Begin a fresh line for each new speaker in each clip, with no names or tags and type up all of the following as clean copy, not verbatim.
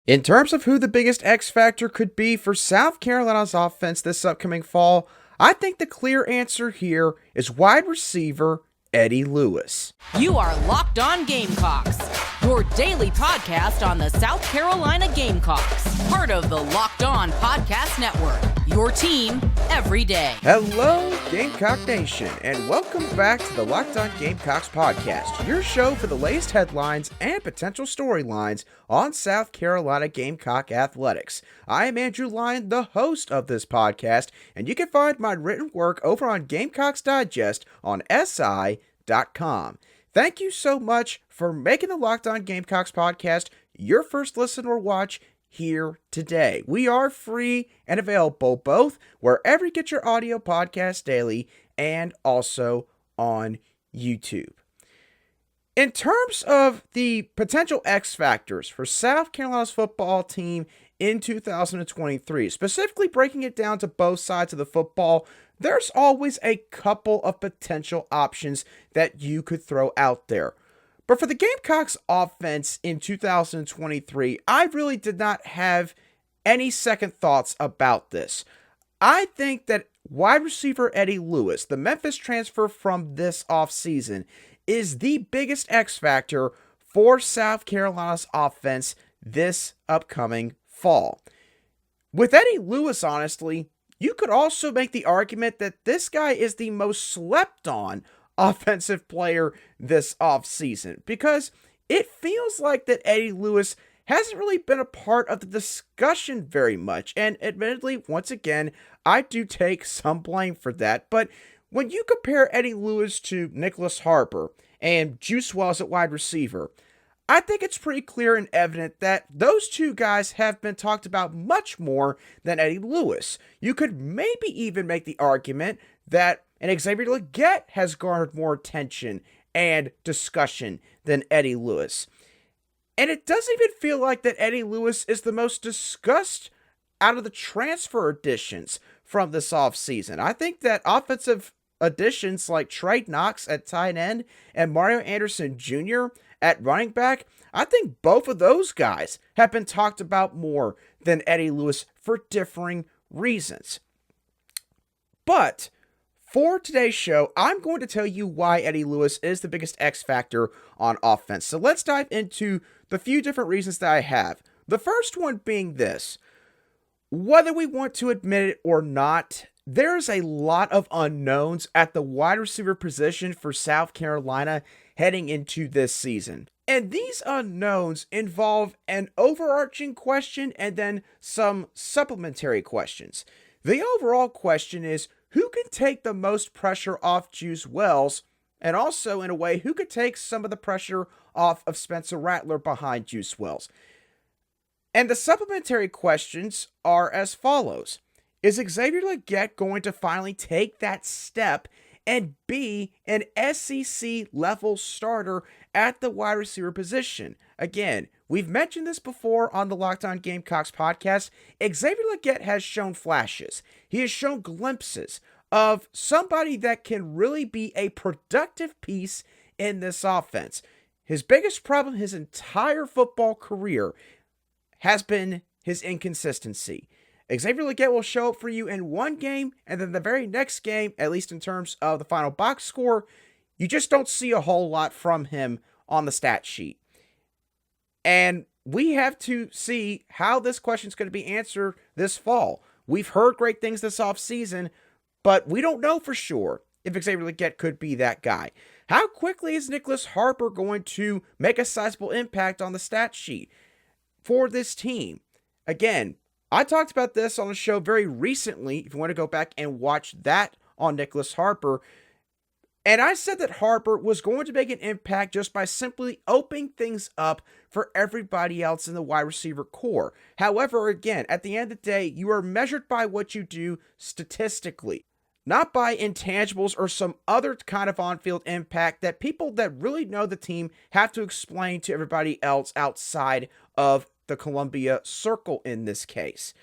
In terms of who the biggest X factor could be for South Carolina's offense this upcoming fall, I think the clear answer here is wide receiver Eddie Lewis.
You are Locked On Gamecocks, your daily podcast on the South Carolina Gamecocks, part of the Locked On Podcast Network, your team every day.
Hello, Gamecock Nation, and welcome back to the Locked On Gamecocks podcast, your show for the latest headlines and potential storylines on South Carolina Gamecock athletics. I am Andrew Lyon, the host of this podcast, and you can find my written work over on Gamecocks Digest on SI.com. Thank you so much for making the Locked On Gamecocks podcast your first listen or watch here today. We are free and available both wherever you get your audio podcasts daily and also on YouTube. In terms of the potential X factors for South Carolina's football team in 2023, specifically breaking it down to both sides of the football, there's always a couple of potential options that you could throw out there. But for the Gamecocks offense in 2023, I really did not have any second thoughts about this. I think that wide receiver Eddie Lewis, the Memphis transfer from this offseason, is the biggest X factor for South Carolina's offense this upcoming fall. With Eddie Lewis, honestly, you could also make the argument that this guy is the most slept on offensive player this offseason, because it feels like that Eddie Lewis hasn't really been a part of the discussion very much. And admittedly, once again, I do take some blame for that. But when you compare Eddie Lewis to Nyckoles Harbor and Juice Wells at wide receiver, I think it's pretty clear and evident that those two guys have been talked about much more than Eddie Lewis. You could maybe even make the argument that an Xavier Legette has garnered more attention and discussion than Eddie Lewis. And it doesn't even feel like that Eddie Lewis is the most discussed out of the transfer additions from this offseason. I think that offensive additions like Trey Knox at tight end and Mario Anderson Jr. at running back, I think both of those guys have been talked about more than Eddie Lewis for differing reasons. But for today's show, I'm going to tell you why Eddie Lewis is the biggest X factor on offense. So let's dive into the few different reasons that I have. The first one being this: whether we want to admit it or not, there's a lot of unknowns at the wide receiver position for South Carolina heading into this season. And these unknowns involve an overarching question and then some supplementary questions. The overall question is, who can take the most pressure off Juice Wells, and also, in a way, who could take some of the pressure off of Spencer Rattler behind Juice Wells? And the supplementary questions are as follows. Is Xavier Legette going to finally take that step and be an SEC-level starter at the wide receiver position? Again, we've mentioned this before on the Locked On Gamecocks podcast. Xavier Legette has shown flashes. He has shown glimpses of somebody that can really be a productive piece in this offense. His biggest problem his entire football career has been his inconsistency. Xavier Legette will show up for you in one game, and then the very next game, at least in terms of the final box score, you just don't see a whole lot from him on the stat sheet. And we have to see how this question is going to be answered this fall. We've heard great things this offseason, but we don't know for sure if Xavier Legette could be that guy. How quickly is Nyckoles Harbor going to make a sizable impact on the stat sheet for this team? Again, I talked about this on a show very recently, if you want to go back and watch that on Nyckoles Harbor. And I said that Harbor was going to make an impact just by simply opening things up for everybody else in the wide receiver core. However, again, at the end of the day, you are measured by what you do statistically, not by intangibles or some other kind of on-field impact that people that really know the team have to explain to everybody else outside of the Columbia Circle in this case.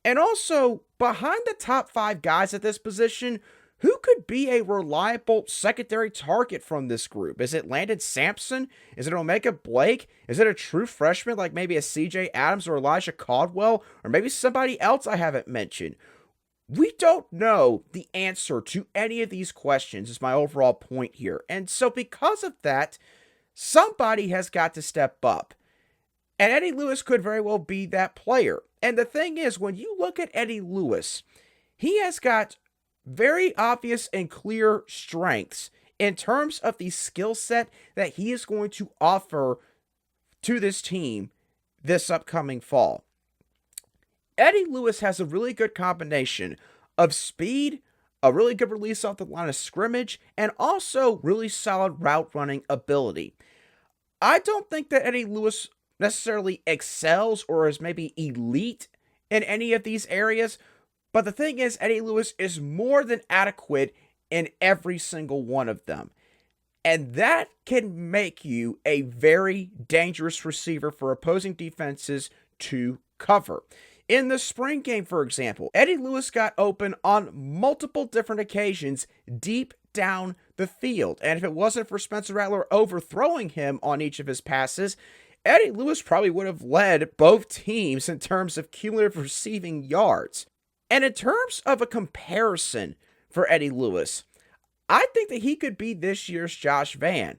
And also, behind the top 5 guys at this position, who could be a reliable secondary target from this group? Is it Landon Sampson? Is it Omega Blake? Is it a true freshman like maybe a CJ Adams or Elijah Caldwell? Or maybe somebody else I haven't mentioned? We don't know the answer to any of these questions is my overall point here. And so because of that, somebody has got to step up. And Eddie Lewis could very well be that player. And the thing is, when you look at Eddie Lewis, he has got very obvious and clear strengths in terms of the skill set that he is going to offer to this team this upcoming fall. Eddie Lewis has a really good combination of speed, a really good release off the line of scrimmage, and also really solid route running ability. I don't think that Eddie Lewis necessarily excels or is maybe elite in any of these areas, but the thing is, Eddie Lewis is more than adequate in every single one of them. And that can make you a very dangerous receiver for opposing defenses to cover. In the spring game, for example, Eddie Lewis got open on multiple different occasions deep down the field. And if it wasn't for Spencer Rattler overthrowing him on each of his passes, Eddie Lewis probably would have led both teams in terms of cumulative receiving yards. And in terms of a comparison for Eddie Lewis, I think that he could be this year's Josh Vann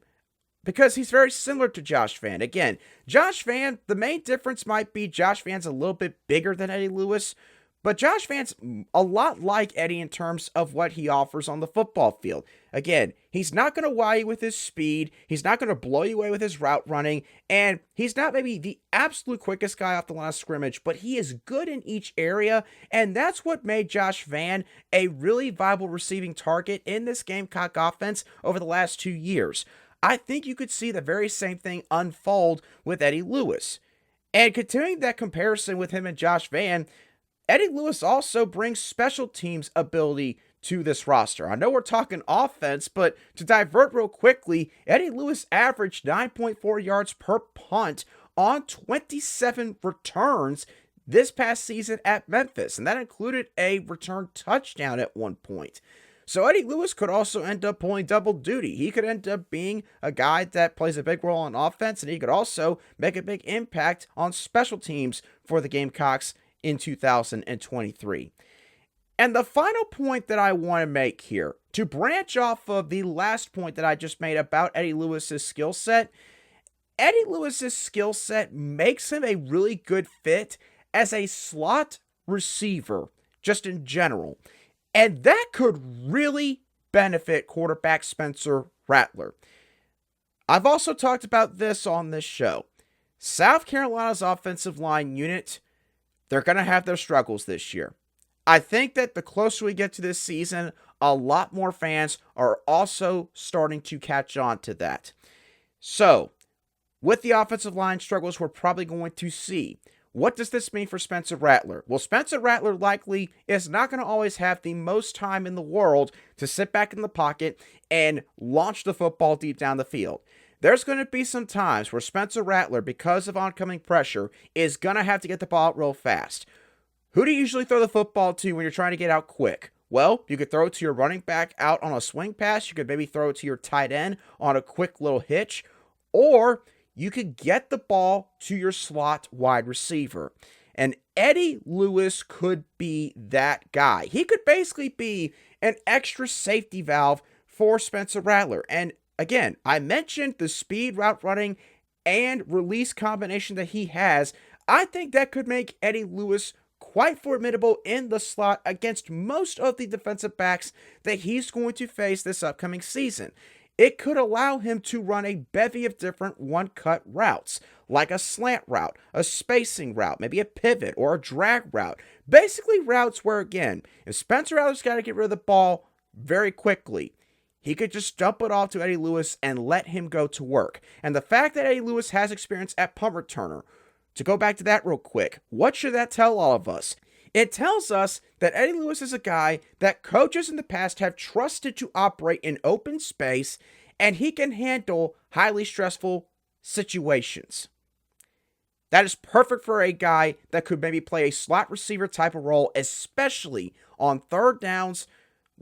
because he's very similar to Josh Vann. Again, Josh Vann, the main difference might be Josh Vann's a little bit bigger than Eddie Lewis, but Josh Vann's a lot like Eddie in terms of what he offers on the football field. Again, he's not going to wow you with his speed, he's not going to blow you away with his route running, and he's not maybe the absolute quickest guy off the line of scrimmage, but he is good in each area, and that's what made Josh Vann a really viable receiving target in this Gamecock offense over the last 2 years. I think you could see the very same thing unfold with Eddie Lewis. And continuing that comparison with him and Josh Vann, Eddie Lewis also brings special teams ability to this roster. I know we're talking offense, but to divert real quickly, Eddie Lewis averaged 9.4 yards per punt on 27 returns this past season at Memphis, and that included a return touchdown at one point. So Eddie Lewis could also end up pulling double duty. He could end up being a guy that plays a big role on offense, and he could also make a big impact on special teams for the Gamecocks in 2023. And the final point that I want to make here, to branch off of the last point that I just made about Eddie Lewis's skill set, Eddie Lewis's skill set makes him a really good fit as a slot receiver, just in general. And that could really benefit quarterback Spencer Rattler. I've also talked about this on this show. South Carolina's offensive line unit, they're going to have their struggles this year. I think that the closer we get to this season, a lot more fans are also starting to catch on to that. So, with the offensive line struggles we're probably going to see, what does this mean for Spencer Rattler? Well, Spencer Rattler likely is not going to always have the most time in the world to sit back in the pocket and launch the football deep down the field. There's going to be some times where Spencer Rattler, because of oncoming pressure, is going to have to get the ball out real fast. Who do you usually throw the football to when you're trying to get out quick? Well, you could throw it to your running back out on a swing pass. You could maybe throw it to your tight end on a quick little hitch. Or you could get the ball to your slot wide receiver. And Eddie Lewis could be that guy. He could basically be an extra safety valve for Spencer Rattler. And again, I mentioned the speed, route running, and release combination that he has. I think that could make Eddie Lewis quite formidable in the slot against most of the defensive backs that he's going to face this upcoming season. It could allow him to run a bevy of different one-cut routes, like a slant route, a spacing route, maybe a pivot or a drag route. Basically routes where, again, if Spencer Rattler's got to get rid of the ball very quickly, he could just dump it off to Eddie Lewis and let him go to work. And the fact that Eddie Lewis has experience at punt returner, to go back to that real quick, what should that tell all of us? It tells us that Eddie Lewis is a guy that coaches in the past have trusted to operate in open space, and he can handle highly stressful situations. That is perfect for a guy that could maybe play a slot receiver type of role, especially on third downs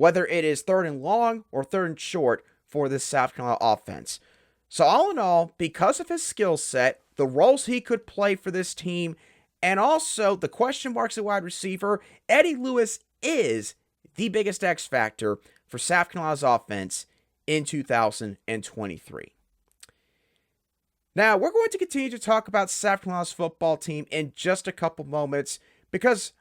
whether it is third and long or third and short for this South Carolina offense. So all in all, because of his skill set, the roles he could play for this team, and also the question marks at wide receiver, Eddie Lewis is the biggest X factor for South Carolina's offense in 2023. Now, we're going to continue to talk about South Carolina's football team in just a couple moments, because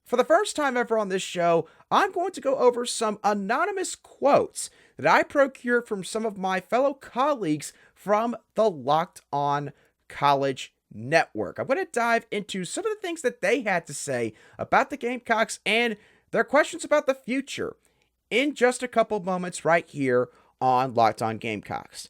for the first time ever on this show, I'm going to go over some anonymous quotes that I procured from some of my fellow colleagues from the Locked On College Network. I'm going to dive into some of the things that they had to say about the Gamecocks and their questions about the future in just a couple moments right here on Locked On Gamecocks.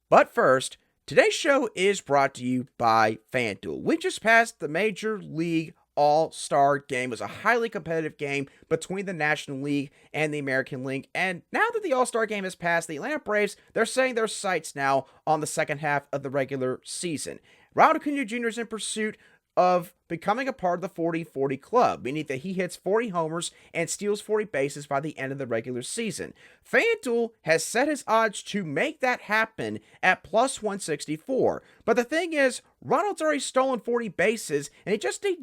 But first, today's show is brought to you by FanDuel. We just passed the Major League All-Star game. It was a highly competitive game between the National League and the American League. And now that the All-Star game has passed, the Atlanta Braves, they're setting their sights now on the second half of the regular season. Ronald Acuna Jr. is in pursuit of becoming a part of the 40-40 club, meaning that he hits 40 homers and steals 40 bases by the end of the regular season. FanDuel has set his odds to make that happen at plus 164. But the thing is, Ronald's already stolen 40 bases, and he just needs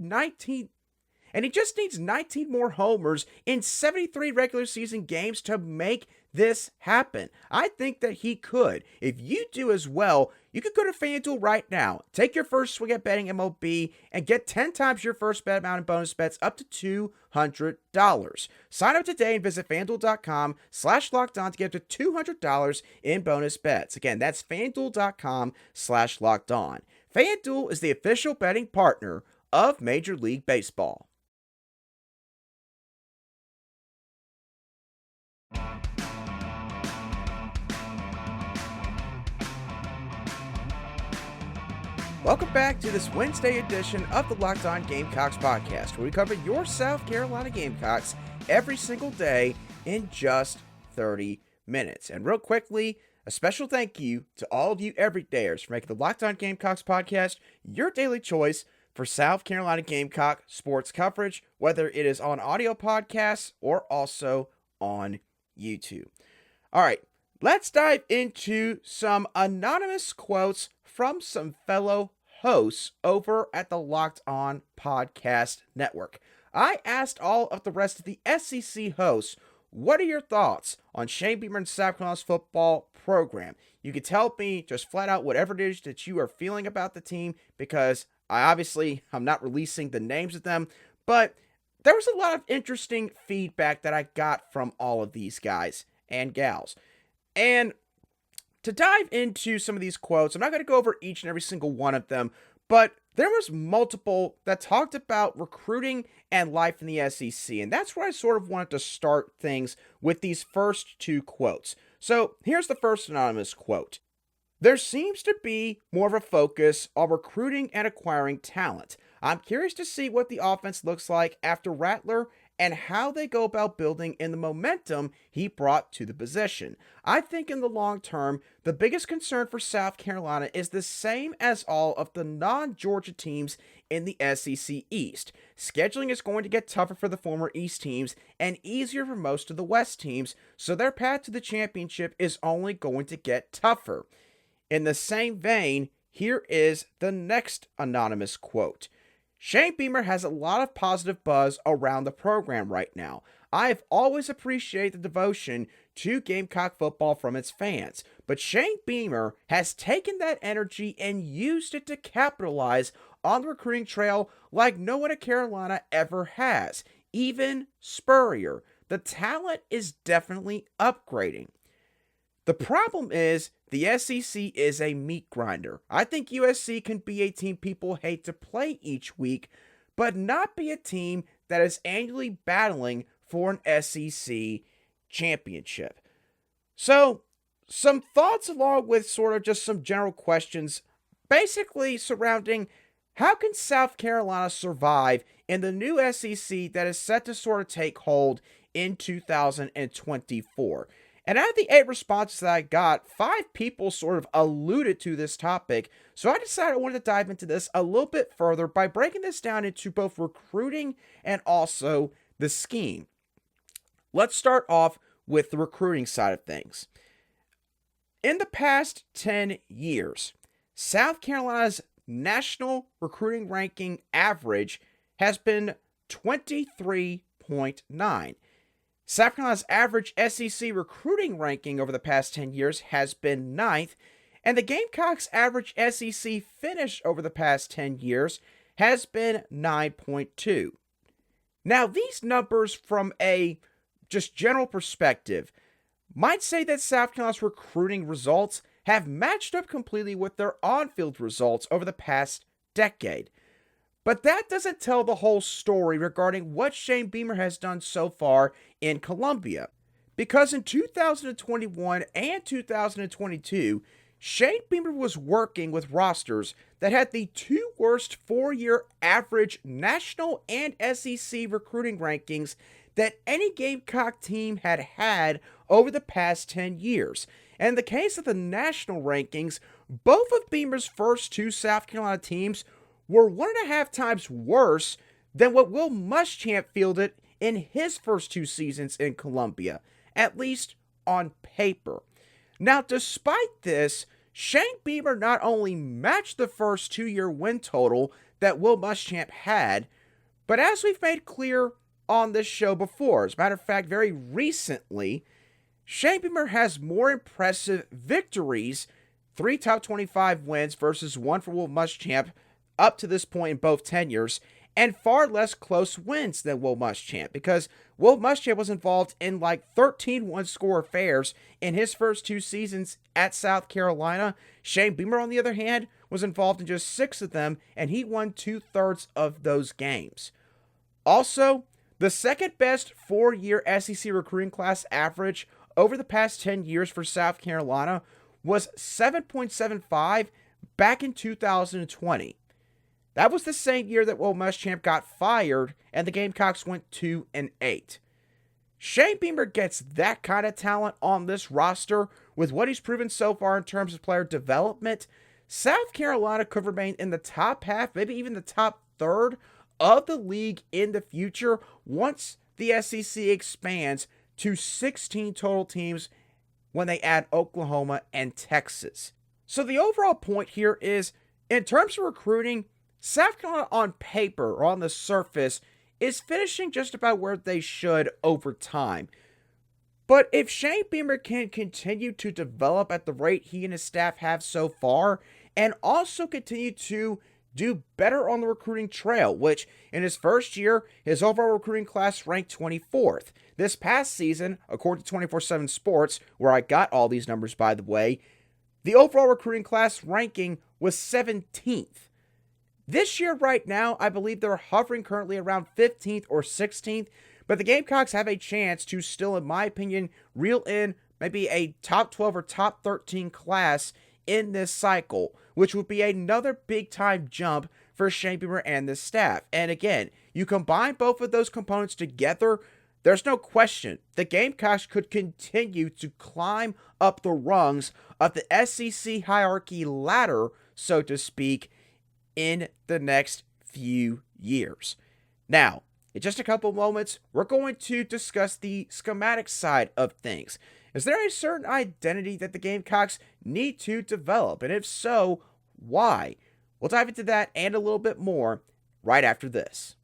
19 more homers in 73 regular season games to make this happen. I think that he could. If you do as well, you could go to FanDuel right now, take your first swing at betting MLB, and get 10 times your first bet amount in bonus bets up to $200. Sign up today and visit FanDuel.com/LockedOn to get up to $200 in bonus bets. Again, that's FanDuel.com/LockedOn. FanDuel is the official betting partner of Major League Baseball. Welcome back to this Wednesday edition of the Locked On Gamecocks podcast, where we cover your South Carolina Gamecocks every single day in just 30 minutes. And real quickly, a special thank you to all of you everydayers for making the Locked On Gamecocks podcast your daily choice for South Carolina Gamecock sports coverage, whether it is on audio podcasts or also on YouTube. All right, let's dive into some anonymous quotes from some fellow hosts over at the Locked On Podcast Network. I asked all of the rest of the SEC hosts, what are your thoughts on Shane Beamer and South Carolina's football program? You can tell me just flat out whatever it is that you are feeling about the team, because I'm not releasing the names of them, but there was a lot of interesting feedback that I got from all of these guys and gals. And to dive into some of these quotes, I'm not going to go over each and every single one of them, but there was multiple that talked about recruiting and life in the SEC, and that's where I sort of wanted to start things with these first two quotes. So here's the first anonymous quote. There seems to be more of a focus on recruiting and acquiring talent. I'm curious to see what the offense looks like after Rattler and how they go about building in the momentum he brought to the position. I think in the long term, the biggest concern for South Carolina is the same as all of the non-Georgia teams in the SEC East. Scheduling is going to get tougher for the former East teams and easier for most of the West teams, so their path to the championship is only going to get tougher. In the same vein, here is the next anonymous quote. Shane Beamer has a lot of positive buzz around the program right now. I've always appreciated the devotion to Gamecock football from its fans, but Shane Beamer has taken that energy and used it to capitalize on the recruiting trail like no one at Carolina ever has. Even Spurrier. The talent is definitely upgrading. The problem is the SEC is a meat grinder. I think USC can be a team people hate to play each week, but not be a team that is annually battling for an SEC championship. So, some thoughts along with sort of just some general questions, basically surrounding how can South Carolina survive in the new SEC that is set to sort of take hold in 2024. And out of the 8 responses that I got, 5 people sort of alluded to this topic. So I decided I wanted to dive into this a little bit further by breaking this down into both recruiting and also the scheme. Let's start off with the recruiting side of things. In the past 10 years, South Carolina's national recruiting ranking average has been 23.9. South Carolina's average SEC recruiting ranking over the past 10 years has been 9th, and the Gamecocks' average SEC finish over the past 10 years has been 9.2. Now, these numbers from a just general perspective might say that South Carolina's recruiting results have matched up completely with their on-field results over the past decade. But that doesn't tell the whole story regarding what Shane Beamer has done so far in Columbia. Because in 2021 and 2022, Shane Beamer was working with rosters that had the two worst four-year average national and SEC recruiting rankings that any Gamecock team had over the past 10 years. And in the case of the national rankings, both of Beamer's first two South Carolina teams were 1.5 times worse than what Will Muschamp fielded in his first two seasons in Columbia, at least on paper. Now, despite this, Shane Beamer not only matched the first two-year win total that Will Muschamp had, but as we've made clear on this show before, as a matter of fact, very recently, Shane Beamer has more impressive victories, 3 top 25 wins versus 1 for Will Muschamp up to this point in both tenures, and far less close wins than Will Muschamp, because Will Muschamp was involved in like 13 one-score affairs in his first two seasons at South Carolina. Shane Beamer, on the other hand, was involved in just 6 of them, and he won 2/3 of those games. Also, the second best four-year SEC recruiting class average over the past 10 years for South Carolina was 7.75 back in 2020. That was the same year that Will Muschamp got fired and the Gamecocks went 2-8. Shane Beamer gets that kind of talent on this roster with what he's proven so far in terms of player development. South Carolina could remain in the top half, maybe even the top third of the league in the future once the SEC expands to 16 total teams when they add Oklahoma and Texas. So the overall point here is, in terms of recruiting, South Carolina on paper or on the surface is finishing just about where they should over time. But if Shane Beamer can continue to develop at the rate he and his staff have so far, and also continue to do better on the recruiting trail, which in his first year, his overall recruiting class ranked 24th. This past season, according to 24/7 Sports, where I got all these numbers by the way, the overall recruiting class ranking was 17th. This year right now, I believe they're hovering currently around 15th or 16th, but the Gamecocks have a chance to still, in my opinion, reel in maybe a top 12 or top 13 class in this cycle, which would be another big-time jump for Shane Beamer and the staff. And again, you combine both of those components together, there's no question the Gamecocks could continue to climb up the rungs of the SEC hierarchy ladder, so to speak, in the next few years. Now, in just a couple moments, we're going to discuss the schematic side of things. Is there a certain identity that the Gamecocks need to develop? And if so, why? We'll dive into that and a little bit more right after this.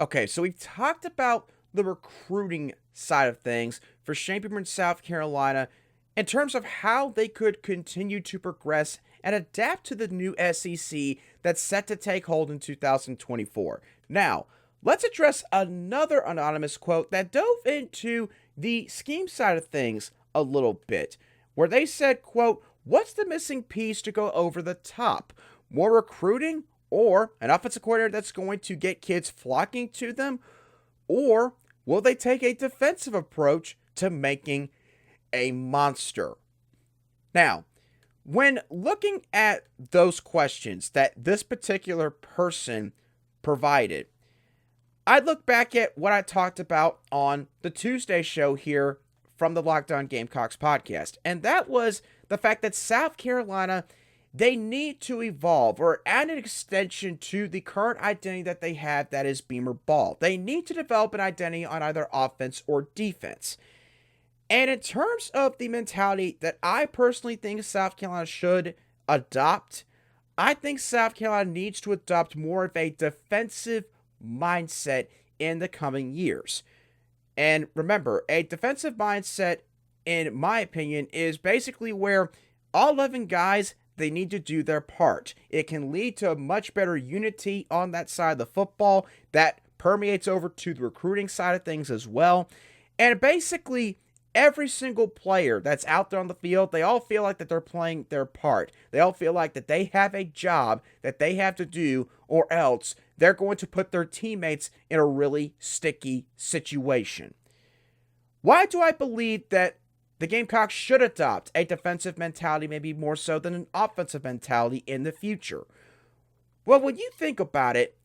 Okay, so we've talked about the recruiting side of things for Shane Beamer in South Carolina in terms of how they could continue to progress and adapt to the new SEC that's set to take hold in 2024. Now, let's address another anonymous quote that dove into the scheme side of things a little bit, where they said, quote, "What's the missing piece to go over the top? More recruiting, or an offensive coordinator that's going to get kids flocking to them? Or will they take a defensive approach to making a monster?" Now, when looking at those questions that this particular person provided, I look back at what I talked about on the Tuesday show here from the Locked On Gamecocks podcast, and that was the fact that South Carolina they need to evolve or add an extension to the current identity that they have, that is Beamer ball. They need to develop an identity on either offense or defense. And in terms of the mentality that I personally think South Carolina should adopt, I think South Carolina needs to adopt more of a defensive mindset in the coming years. And remember, a defensive mindset, in my opinion, is basically where all 11 guys, they need to do their part. It can lead to a much better unity on that side of the football that permeates over to the recruiting side of things as well. And basically, every single player that's out there on the field, they all feel like that they're playing their part. They all feel like that they have a job that they have to do, or else they're going to put their teammates in a really sticky situation. Why do I believe that the Gamecocks should adopt a defensive mentality, maybe more so than an offensive mentality in the future? Well, when you think about it,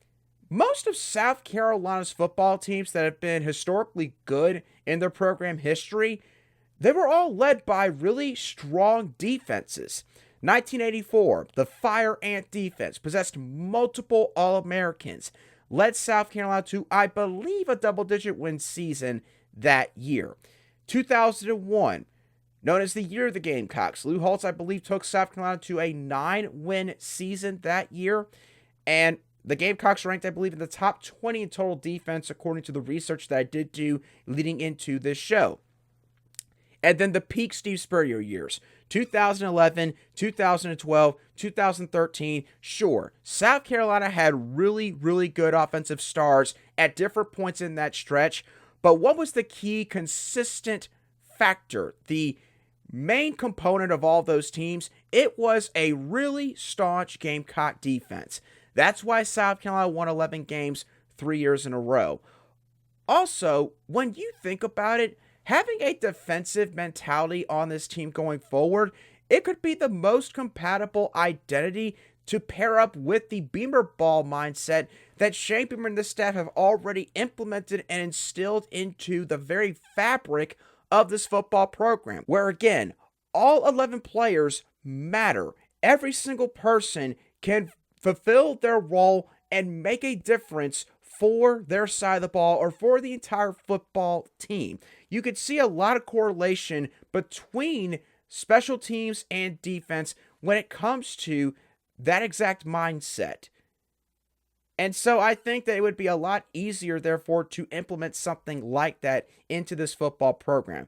most of South Carolina's football teams that have been historically good in their program history, they were all led by really strong defenses. 1984, the Fire Ant defense possessed multiple All-Americans, led South Carolina to, I believe, a double-digit win season that year. 2001, known as the year of the Gamecocks, Lou Holtz, I believe, took South Carolina to a 9-win season that year, and the Gamecocks ranked, I believe, in the top 20 in total defense, according to the research that I did do leading into this show. And then the peak Steve Spurrier years, 2011, 2012, 2013. Sure, South Carolina had really, really good offensive stars at different points in that stretch, but what was the key consistent factor, the main component of all those teams? It was a really staunch Gamecock defense. That's why South Carolina won 11 games 3 years in a row. Also, when you think about it, having a defensive mentality on this team going forward, it could be the most compatible identity to pair up with the Beamer ball mindset that Shane Beamer and the staff have already implemented and instilled into the very fabric of this football program, where again, all 11 players matter. Every single person can fulfill their role and make a difference for their side of the ball or for the entire football team. You could see a lot of correlation between special teams and defense when it comes to that exact mindset. And so I think that it would be a lot easier, therefore, to implement something like that into this football program.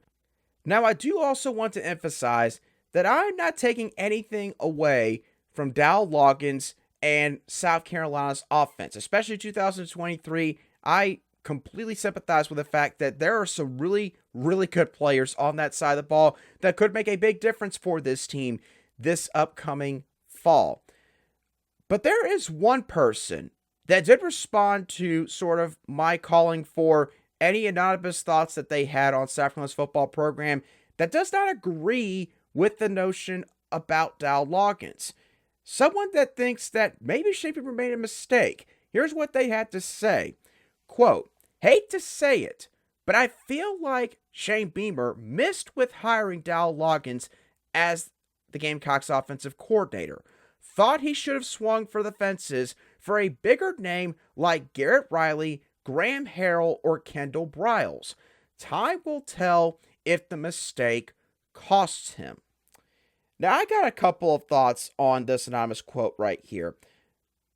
Now, I do also want to emphasize that I'm not taking anything away from Dowell Loggains and South Carolina's offense, especially 2023. I completely sympathize with the fact that there are some really, really good players on that side of the ball that could make a big difference for this team this upcoming fall. But there is one person that did respond to sort of my calling for any anonymous thoughts that they had on South Carolina's football program that does not agree with the notion about Dowell Loggains. Someone that thinks that maybe Shane Beamer made a mistake. Here's what they had to say. Quote, "Hate to say it, but I feel like Shane Beamer missed with hiring Dowell Loggains as the Gamecocks offensive coordinator. Thought he should have swung for the fences for a bigger name like Garrett Riley, Graham Harrell, or Kendall Briles. Time will tell if the mistake costs him." Now, I got a couple of thoughts on this anonymous quote right here.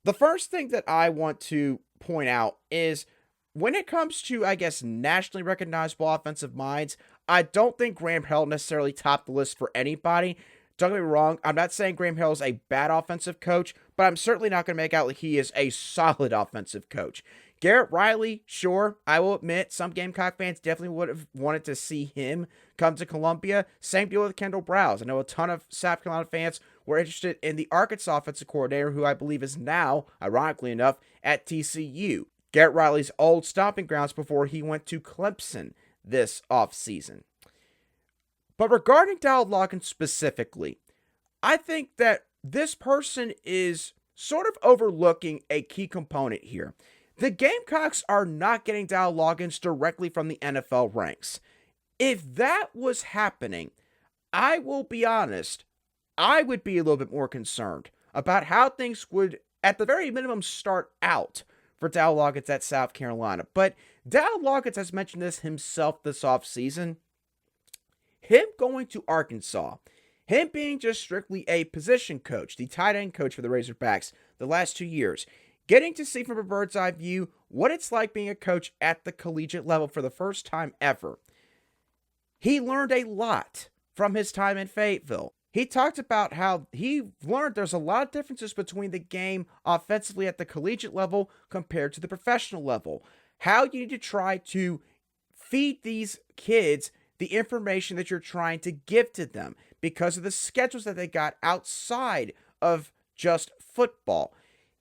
The first thing that I want to point out is when it comes to, I guess, nationally recognizable offensive minds, I don't think Graham Harrell necessarily topped the list for anybody. Don't get me wrong, I'm not saying Graham Harrell is a bad offensive coach, but I'm certainly not going to make out like he is a solid offensive coach. Garrett Riley, sure, I will admit, some Gamecock fans definitely would have wanted to see him come to Columbia. Same deal with Kendall Briles. I know a ton of South Carolina fans were interested in the Arkansas offensive coordinator, who I believe is now, ironically enough, at TCU. Garrett Riley's old stomping grounds before he went to Clemson this offseason. But regarding Dowell Loggains specifically, I think that this person is sort of overlooking a key component here. The Gamecocks are not getting Dowell Loggains directly from the NFL ranks. If that was happening, I will be honest, I would be a little bit more concerned about how things would, at the very minimum, start out for Dowell Loggains at South Carolina. But Dowell Loggains has mentioned this himself this offseason. Him going to Arkansas, him being just strictly a position coach, the tight end coach for the Razorbacks the last 2 years, getting to see from a bird's eye view what it's like being a coach at the collegiate level for the first time ever. He learned a lot from his time in Fayetteville. He talked about how he learned there's a lot of differences between the game offensively at the collegiate level compared to the professional level. How you need to try to feed these kids the information that you're trying to give to them because of the schedules that they got outside of just football.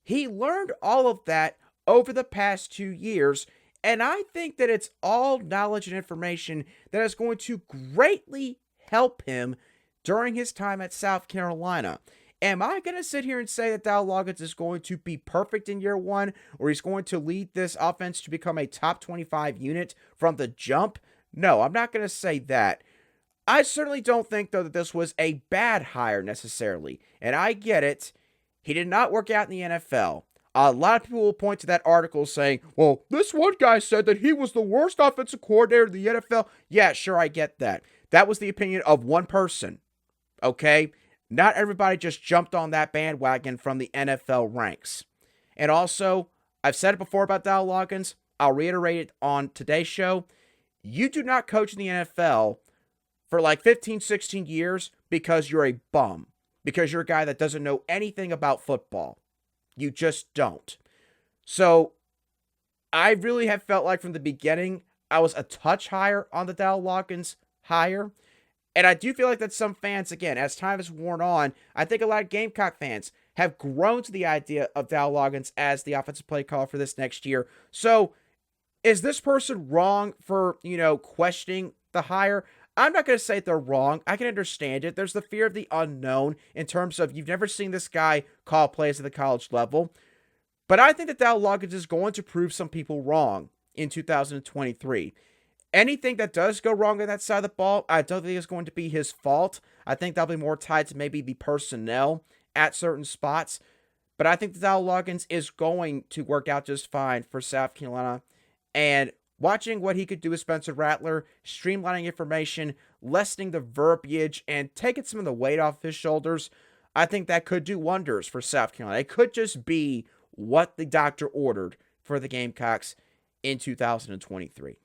He learned all of that over the past 2 years, and I think that it's all knowledge and information that is going to greatly help him during his time at South Carolina. Am I going to sit here and say that Dowell Loggains is going to be perfect in year one, or he's going to lead this offense to become a top 25 unit from the jump? No, I'm not going to say that. I certainly don't think, though, that this was a bad hire necessarily. And I get it. He did not work out in the NFL. A lot of people will point to that article saying, well, this one guy said that he was the worst offensive coordinator in the NFL. Yeah, sure, I get that. That was the opinion of one person. Okay? Not everybody just jumped on that bandwagon from the NFL ranks. And also, I've said it before about Dowell Loggains. I'll reiterate it on today's show. You do not coach in the NFL for like 15, 16 years because you're a bum. Because you're a guy that doesn't know anything about football. You just don't. So, I really have felt like from the beginning, I was a touch higher on the Dowell Loggains hire. And I do feel like that some fans, again, as time has worn on, I think a lot of Gamecock fans have grown to the idea of Dowell Loggains as the offensive play caller for this next year. So, is this person wrong for, questioning the hire? I'm not going to say they're wrong. I can understand it. There's the fear of the unknown in terms of you've never seen this guy call plays at the college level. But I think that Dowell Loggains is going to prove some people wrong in 2023. Anything that does go wrong on that side of the ball, I don't think it's going to be his fault. I think that'll be more tied to maybe the personnel at certain spots. But I think that Dowell Loggains is going to work out just fine for South Carolina. And watching what he could do with Spencer Rattler, streamlining information, lessening the verbiage, and taking some of the weight off his shoulders, I think that could do wonders for South Carolina. It could just be what the doctor ordered for the Gamecocks in 2023.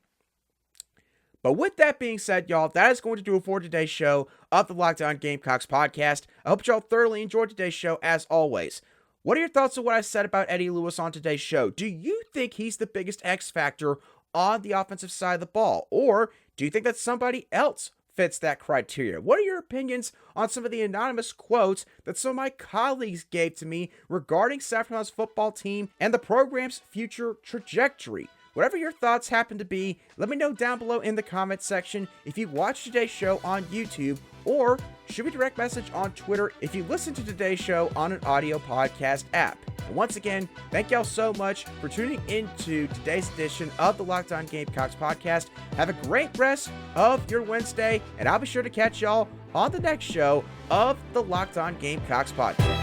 But with that being said, y'all, that is going to do it for today's show of the Locked On Gamecocks podcast. I hope y'all thoroughly enjoyed today's show as always. What are your thoughts on what I said about Eddie Lewis on today's show? Do you think he's the biggest X factor on the offensive side of the ball? Or do you think that somebody else fits that criteria? What are your opinions on some of the anonymous quotes that some of my colleagues gave to me regarding South Carolina's football team and the program's future trajectory? Whatever your thoughts happen to be, let me know down below in the comments section if you watched today's show on YouTube, or shoot me a direct message on Twitter if you listen to today's show on an audio podcast app. And once again, thank y'all so much for tuning into today's edition of the Locked On Gamecocks podcast. Have a great rest of your Wednesday, and I'll be sure to catch y'all on the next show of the Locked On Gamecocks podcast.